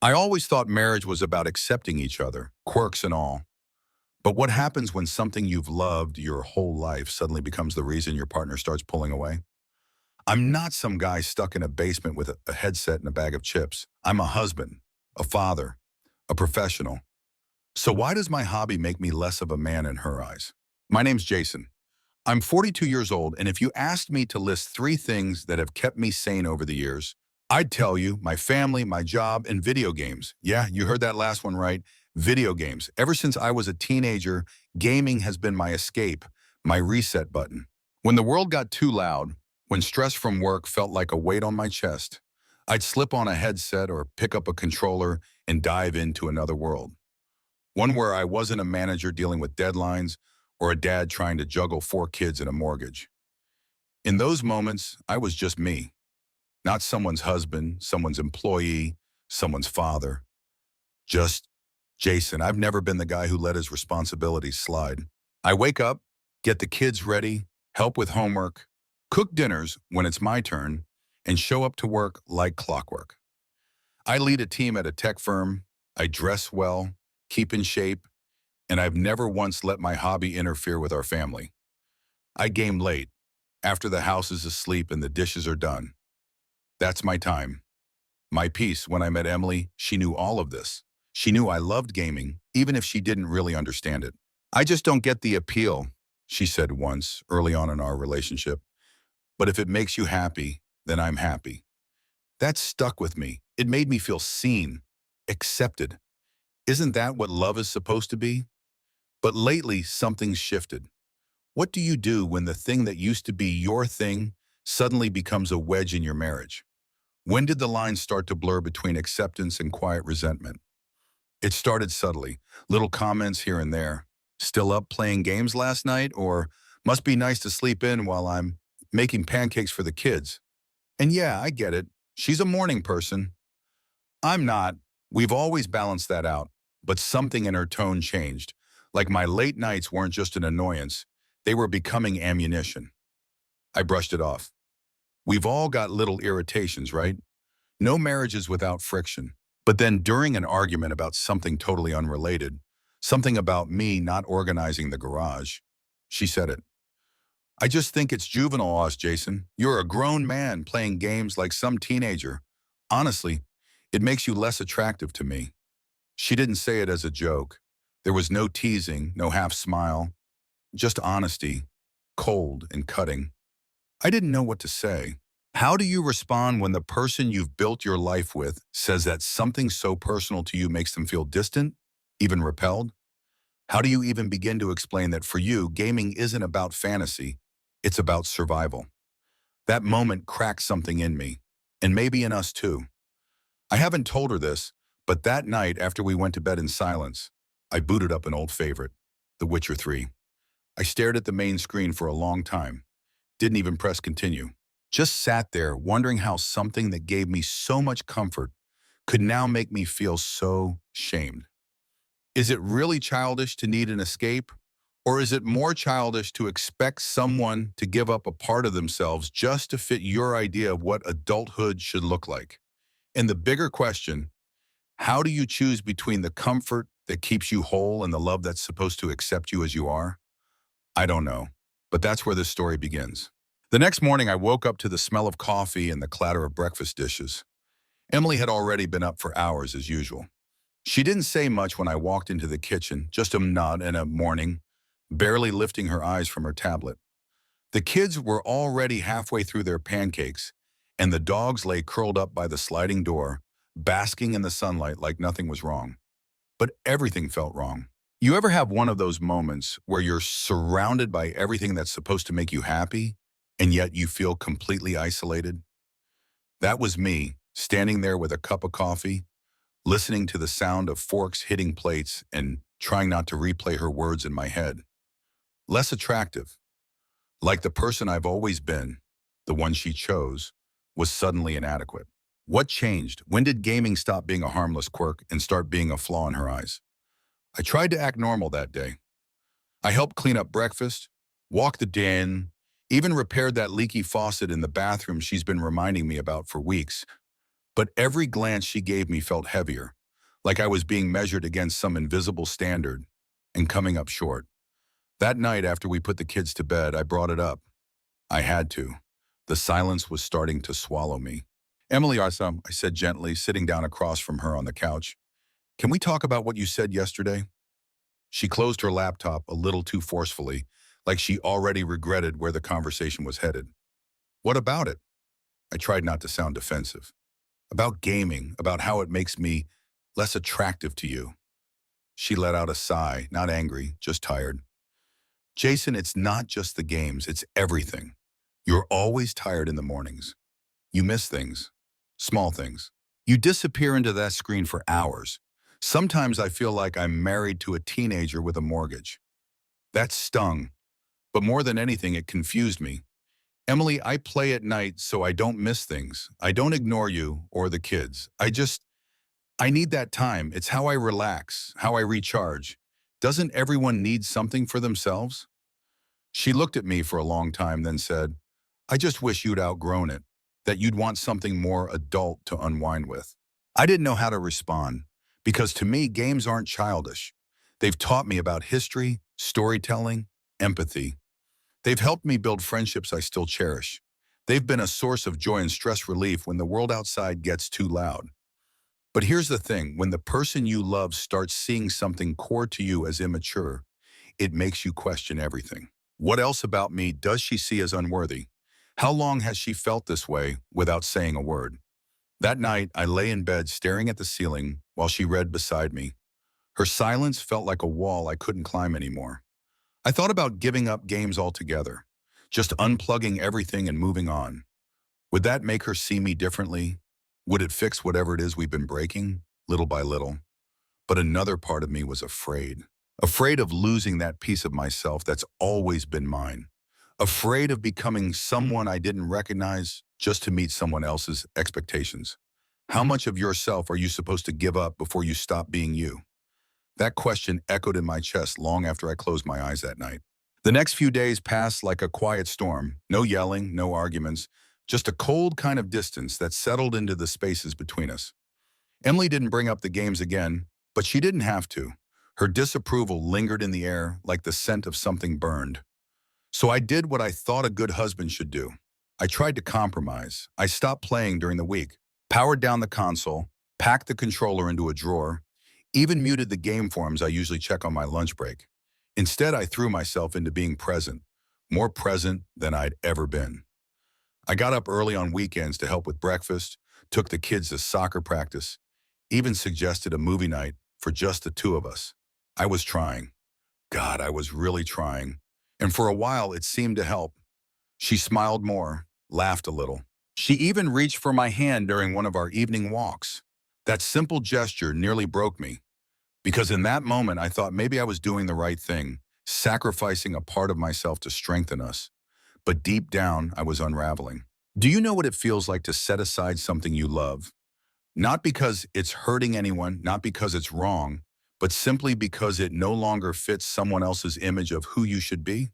I always thought marriage was about accepting each other, quirks and all. But what happens when something you've loved your whole life suddenly becomes the reason your partner starts pulling away? I'm not some guy stuck in a basement with a headset and a bag of chips. I'm a husband, a father, a professional. So why does my hobby make me less of a man in her eyes? My name's Jason. I'm 42 years old, and if you asked me to list three things that have kept me sane over the years, I'd tell you my family, my job, and video games. Yeah, you heard that last one right. Video games. Ever since I was a teenager, gaming has been my escape, my reset button. When the world got too loud, when stress from work felt like a weight on my chest, I'd slip on a headset or pick up a controller and dive into another world. One where I wasn't a manager dealing with deadlines or a dad trying to juggle four kids and a mortgage. In those moments, I was just me, not someone's husband, someone's employee, someone's father. Just Jason. I've never been the guy who let his responsibilities slide. I wake up, get the kids ready, help with homework, cook dinners when it's my turn, and show up to work like clockwork. I lead a team at a tech firm. I dress well, keep in shape, and I've never once let my hobby interfere with our family. I game late, after the house is asleep and the dishes are done. That's my time. My peace. When I met Emily, she knew all of this. She knew I loved gaming, even if she didn't really understand it. I just don't get the appeal, she said once, early on in our relationship. But if it makes you happy, then I'm happy. That stuck with me. It made me feel seen, accepted. Isn't that what love is supposed to be? But lately, something's shifted. What do you do when the thing that used to be your thing suddenly becomes a wedge in your marriage? When did the lines start to blur between acceptance and quiet resentment? It started subtly, little comments here and there. Still up playing games last night? Or must be nice to sleep in while I'm making pancakes for the kids. And yeah, I get it. She's a morning person. I'm not. We've always balanced that out. But something in her tone changed. Like my late nights weren't just an annoyance. They were becoming ammunition. I brushed it off. We've all got little irritations, right? No marriage is without friction. But then during an argument about something totally unrelated, something about me not organizing the garage, she said it. I just think it's juvenile, Jason. You're a grown man playing games like some teenager. Honestly, it makes you less attractive to me. She didn't say it as a joke. There was no teasing, no half smile, just honesty, cold and cutting. I didn't know what to say. How do you respond when the person you've built your life with says that something so personal to you makes them feel distant, even repelled? How do you even begin to explain that for you, gaming isn't about fantasy, it's about survival? That moment cracked something in me, and maybe in us too. I haven't told her this, but that night after we went to bed in silence, I booted up an old favorite, The Witcher 3. I stared at the main screen for a long time, didn't even press continue. Just sat there wondering how something that gave me so much comfort could now make me feel so shamed. Is it really childish to need an escape? Or is it more childish to expect someone to give up a part of themselves just to fit your idea of what adulthood should look like? And the bigger question, how do you choose between the comfort that keeps you whole and the love that's supposed to accept you as you are? I don't know, but that's where this story begins. The next morning, I woke up to the smell of coffee and the clatter of breakfast dishes. Emily had already been up for hours as usual. She didn't say much when I walked into the kitchen, just a nod and a morning, barely lifting her eyes from her tablet. The kids were already halfway through their pancakes, and the dogs lay curled up by the sliding door, basking in the sunlight like nothing was wrong. But everything felt wrong. You ever have one of those moments where you're surrounded by everything that's supposed to make you happy, and yet you feel completely isolated? That was me, standing there with a cup of coffee, listening to the sound of forks hitting plates and trying not to replay her words in my head. Less attractive, like the person I've always been, the one she chose, was suddenly inadequate. What changed? When did gaming stop being a harmless quirk and start being a flaw in her eyes? I tried to act normal that day. I helped clean up breakfast, walked the den, even repaired that leaky faucet in the bathroom she's been reminding me about for weeks. But every glance she gave me felt heavier, like I was being measured against some invisible standard and coming up short. That night after we put the kids to bed, I brought it up. I had to. The silence was starting to swallow me. Emily, awesome, I said gently, sitting down across from her on the couch. Can we talk about what you said yesterday? She closed her laptop a little too forcefully, like she already regretted where the conversation was headed. What about it? I tried not to sound defensive. About gaming, about how it makes me less attractive to you. She let out a sigh, not angry, just tired. Jason, it's not just the games, it's everything. You're always tired in the mornings. You miss things, small things. You disappear into that screen for hours. Sometimes I feel like I'm married to a teenager with a mortgage. That stung, but more than anything, it confused me. Emily, I play at night so I don't miss things. I don't ignore you or the kids. I need that time. It's how I relax, how I recharge. Doesn't everyone need something for themselves? She looked at me for a long time, then said, I just wish you'd outgrown it, that you'd want something more adult to unwind with. I didn't know how to respond, because to me, games aren't childish. They've taught me about history, storytelling, empathy. They've helped me build friendships I still cherish. They've been a source of joy and stress relief when the world outside gets too loud. But here's the thing, when the person you love starts seeing something core to you as immature, it makes you question everything. What else about me does she see as unworthy? How long has she felt this way without saying a word? That night, I lay in bed staring at the ceiling while she read beside me. Her silence felt like a wall I couldn't climb anymore. I thought about giving up games altogether, just unplugging everything and moving on. Would that make her see me differently? Would it fix whatever it is we've been breaking, little by little? But another part of me was afraid. Afraid of losing that piece of myself that's always been mine. Afraid of becoming someone I didn't recognize just to meet someone else's expectations. How much of yourself are you supposed to give up before you stop being you? That question echoed in my chest long after I closed my eyes that night. The next few days passed like a quiet storm. No yelling, no arguments, just a cold kind of distance that settled into the spaces between us. Emily didn't bring up the games again, but she didn't have to. Her disapproval lingered in the air like the scent of something burned. So I did what I thought a good husband should do. I tried to compromise. I stopped playing during the week, powered down the console, packed the controller into a drawer, even muted the game forums I usually check on my lunch break. Instead, I threw myself into being present, more present than I'd ever been. I got up early on weekends to help with breakfast, took the kids to soccer practice, even suggested a movie night for just the two of us. I was trying. God, I was really trying. And for a while, it seemed to help. She smiled more, laughed a little. She even reached for my hand during one of our evening walks. That simple gesture nearly broke me, because in that moment, I thought maybe I was doing the right thing, sacrificing a part of myself to strengthen us. But deep down, I was unraveling. Do you know what it feels like to set aside something you love? Not because it's hurting anyone, not because it's wrong, but simply because it no longer fits someone else's image of who you should be?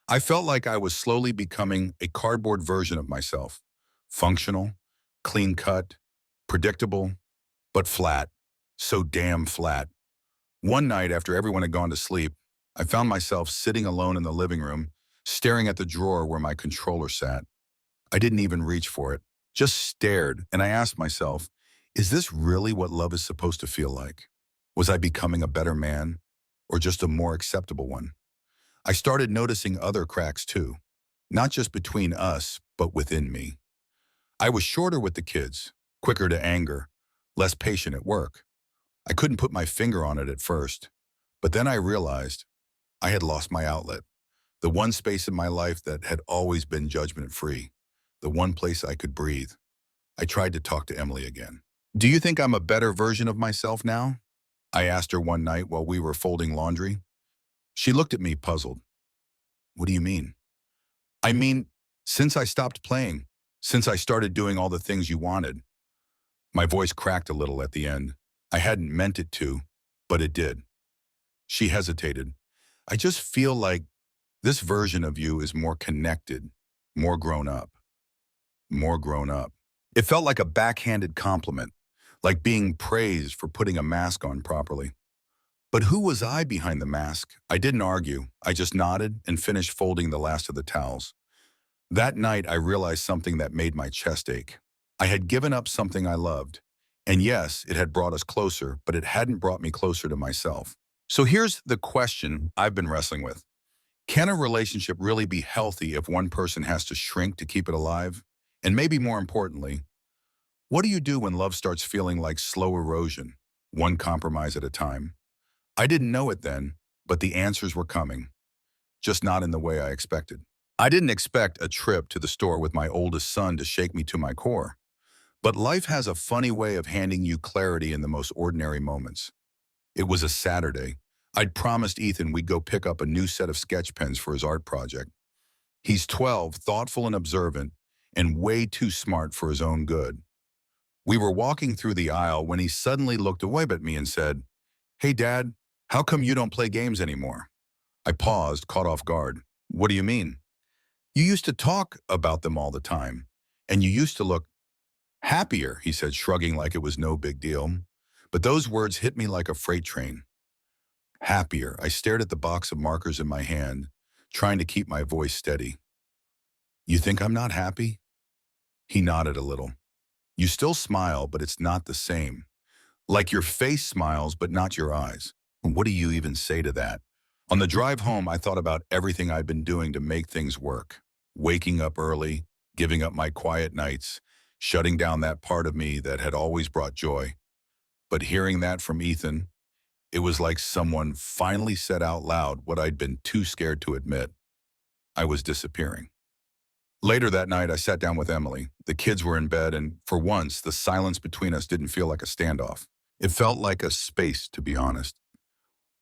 I felt like I was slowly becoming a cardboard version of myself. Functional, clean-cut, predictable, but flat. So damn flat. One night after everyone had gone to sleep, I found myself sitting alone in the living room, staring at the drawer where my controller sat. I didn't even reach for it, just stared, and I asked myself, is this really what love is supposed to feel like? Was I becoming a better man, or just a more acceptable one? I started noticing other cracks too, not just between us, but within me. I was shorter with the kids, quicker to anger, less patient at work. I couldn't put my finger on it at first, but then I realized I had lost my outlet, the one space in my life that had always been judgment-free, the one place I could breathe. I tried to talk to Emily again. Do you think I'm a better version of myself now? I asked her one night while we were folding laundry. She looked at me puzzled. What do you mean? I mean, since I stopped playing, since I started doing all the things you wanted. My voice cracked a little at the end. I hadn't meant it to, but it did. She hesitated. I just feel like this version of you is more connected, more grown up, more grown up. It felt like a backhanded compliment, like being praised for putting a mask on properly. But who was I behind the mask? I didn't argue. I just nodded and finished folding the last of the towels. That night, I realized something that made my chest ache. I had given up something I loved. And yes, it had brought us closer, but it hadn't brought me closer to myself. So here's the question I've been wrestling with. Can a relationship really be healthy if one person has to shrink to keep it alive? And maybe more importantly, what do you do when love starts feeling like slow erosion, one compromise at a time? I didn't know it then, but the answers were coming, just not in the way I expected. I didn't expect a trip to the store with my oldest son to shake me to my core. But life has a funny way of handing you clarity in the most ordinary moments. It was a Saturday. I'd promised Ethan we'd go pick up a new set of sketch pens for his art project. He's 12, thoughtful and observant, and way too smart for his own good. We were walking through the aisle when he suddenly looked away at me and said, "Hey, Dad, how come you don't play games anymore?" I paused, caught off guard. "What do you mean?" "You used to talk about them all the time, and you used to look happier," he said, shrugging like it was no big deal. But those words hit me like a freight train. Happier. I stared at the box of markers in my hand, trying to keep my voice steady. "You think I'm not happy?" He nodded a little. "You still smile, but it's not the same. Like your face smiles, but not your eyes." What do you even say to that? On the drive home, I thought about everything I'd been doing to make things work. Waking up early, giving up my quiet nights, shutting down that part of me that had always brought joy. But hearing that from Ethan, it was like someone finally said out loud what I'd been too scared to admit. I was disappearing. Later that night, I sat down with Emily. The kids were in bed, and for once, the silence between us didn't feel like a standoff. It felt like a space, to be honest.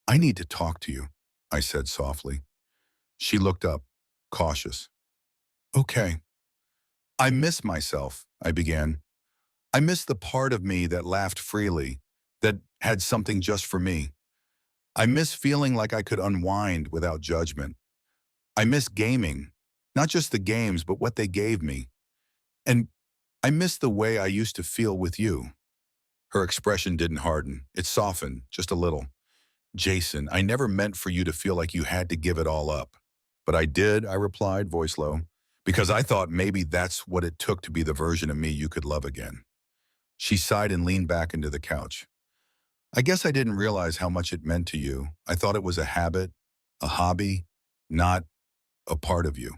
"I need to talk to you," I said softly. She looked up, cautious. "Okay." "I miss myself," I began. "I miss the part of me that laughed freely, that had something just for me. I miss feeling like I could unwind without judgment. I miss gaming, not just the games, but what they gave me. And I miss the way I used to feel with you." Her expression didn't harden. It softened, just a little. "Jason, I never meant for you to feel like you had to give it all up." "But I did," I replied, voice low, "because I thought maybe that's what it took to be the version of me you could love again." She sighed and leaned back into the couch. "I guess I didn't realize how much it meant to you. I thought it was a habit, a hobby, not a part of you."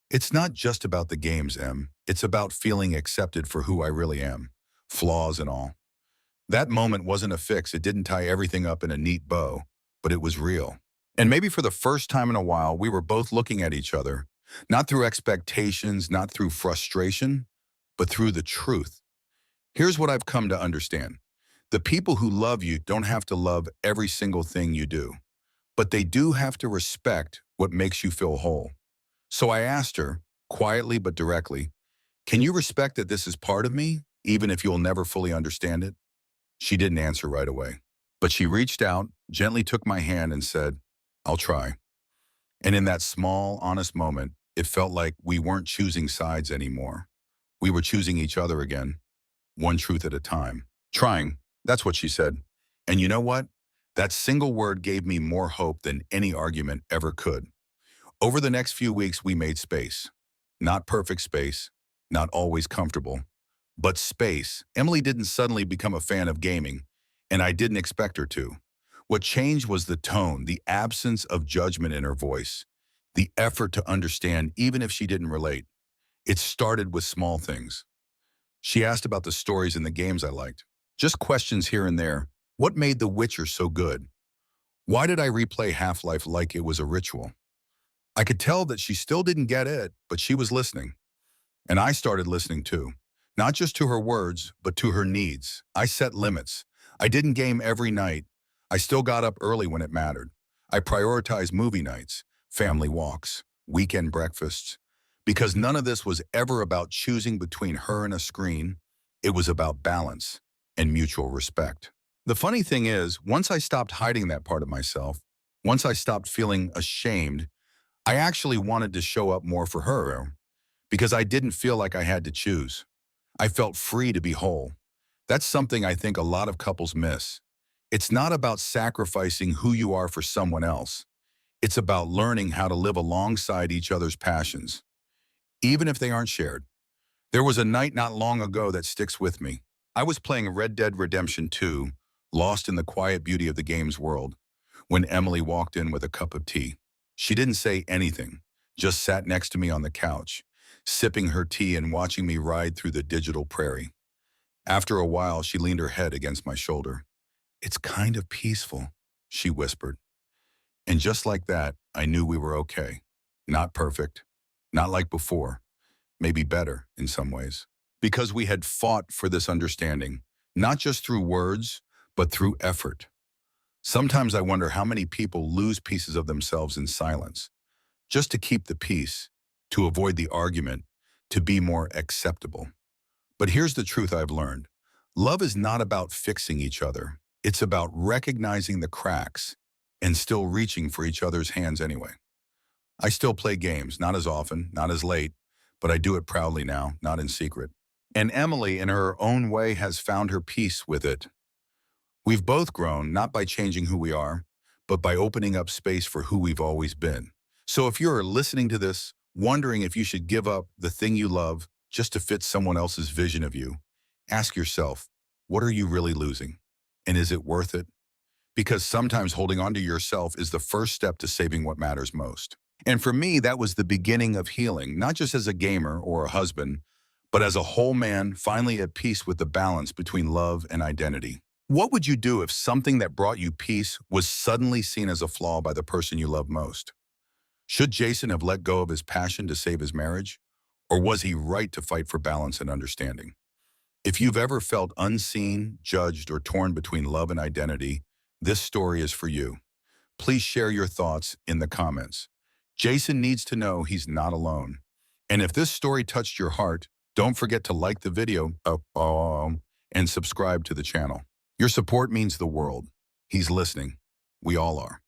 "It's not just about the games, Em. It's about feeling accepted for who I really am, flaws and all." That moment wasn't a fix. It didn't tie everything up in a neat bow, but it was real. And maybe for the first time in a while, we were both looking at each other, not through expectations, not through frustration, but through the truth. Here's what I've come to understand. The people who love you don't have to love every single thing you do, but they do have to respect what makes you feel whole. So I asked her, quietly but directly, "Can you respect that this is part of me, even if you'll never fully understand it?" She didn't answer right away, but she reached out, gently took my hand and said, "I'll try." And in that small, honest moment, it felt like we weren't choosing sides anymore. We were choosing each other again, one truth at a time. "Trying," that's what she said. And you know what? That single word gave me more hope than any argument ever could. Over the next few weeks, we made space. Not perfect space, not always comfortable, but space. Emily didn't suddenly become a fan of gaming, and I didn't expect her to. What changed was the tone, the absence of judgment in her voice, the effort to understand even if she didn't relate. It started with small things. She asked about the stories and the games I liked. Just questions here and there. What made The Witcher so good? Why did I replay Half-Life like it was a ritual? I could tell that she still didn't get it, but she was listening. And I started listening too. Not just to her words, but to her needs. I set limits. I didn't game every night. I still got up early when it mattered. I prioritized movie nights, family walks, weekend breakfasts. Because none of this was ever about choosing between her and a screen. It was about balance and mutual respect. The funny thing is, once I stopped hiding that part of myself, once I stopped feeling ashamed, I actually wanted to show up more for her because I didn't feel like I had to choose. I felt free to be whole. That's something I think a lot of couples miss. It's not about sacrificing who you are for someone else. It's about learning how to live alongside each other's passions, even if they aren't shared. There was a night not long ago that sticks with me. I was playing Red Dead Redemption 2, lost in the quiet beauty of the game's world, when Emily walked in with a cup of tea. She didn't say anything, just sat next to me on the couch, sipping her tea and watching me ride through the digital prairie. After a while, she leaned her head against my shoulder. "It's kind of peaceful," she whispered. And just like that, I knew we were okay. Not perfect, not like before, maybe better in some ways. Because we had fought for this understanding, not just through words, but through effort. Sometimes I wonder how many people lose pieces of themselves in silence, just to keep the peace, to avoid the argument, to be more acceptable. But here's the truth I've learned. Love is not about fixing each other. It's about recognizing the cracks and still reaching for each other's hands anyway. I still play games, not as often, not as late, but I do it proudly now, not in secret. And Emily, in her own way, has found her peace with it. We've both grown, not by changing who we are, but by opening up space for who we've always been. So if you're listening to this, wondering if you should give up the thing you love just to fit someone else's vision of you, ask yourself, what are you really losing? And is it worth it? Because sometimes holding on to yourself is the first step to saving what matters most. And for me, that was the beginning of healing, not just as a gamer or a husband, but as a whole man finally at peace with the balance between love and identity. What would you do if something that brought you peace was suddenly seen as a flaw by the person you love most? Should Jason have let go of his passion to save his marriage? Or was he right to fight for balance and understanding? If you've ever felt unseen, judged, or torn between love and identity, this story is for you. Please share your thoughts in the comments. Jason needs to know he's not alone. And if this story touched your heart, don't forget to like the video and subscribe to the channel. Your support means the world. He's listening. We all are.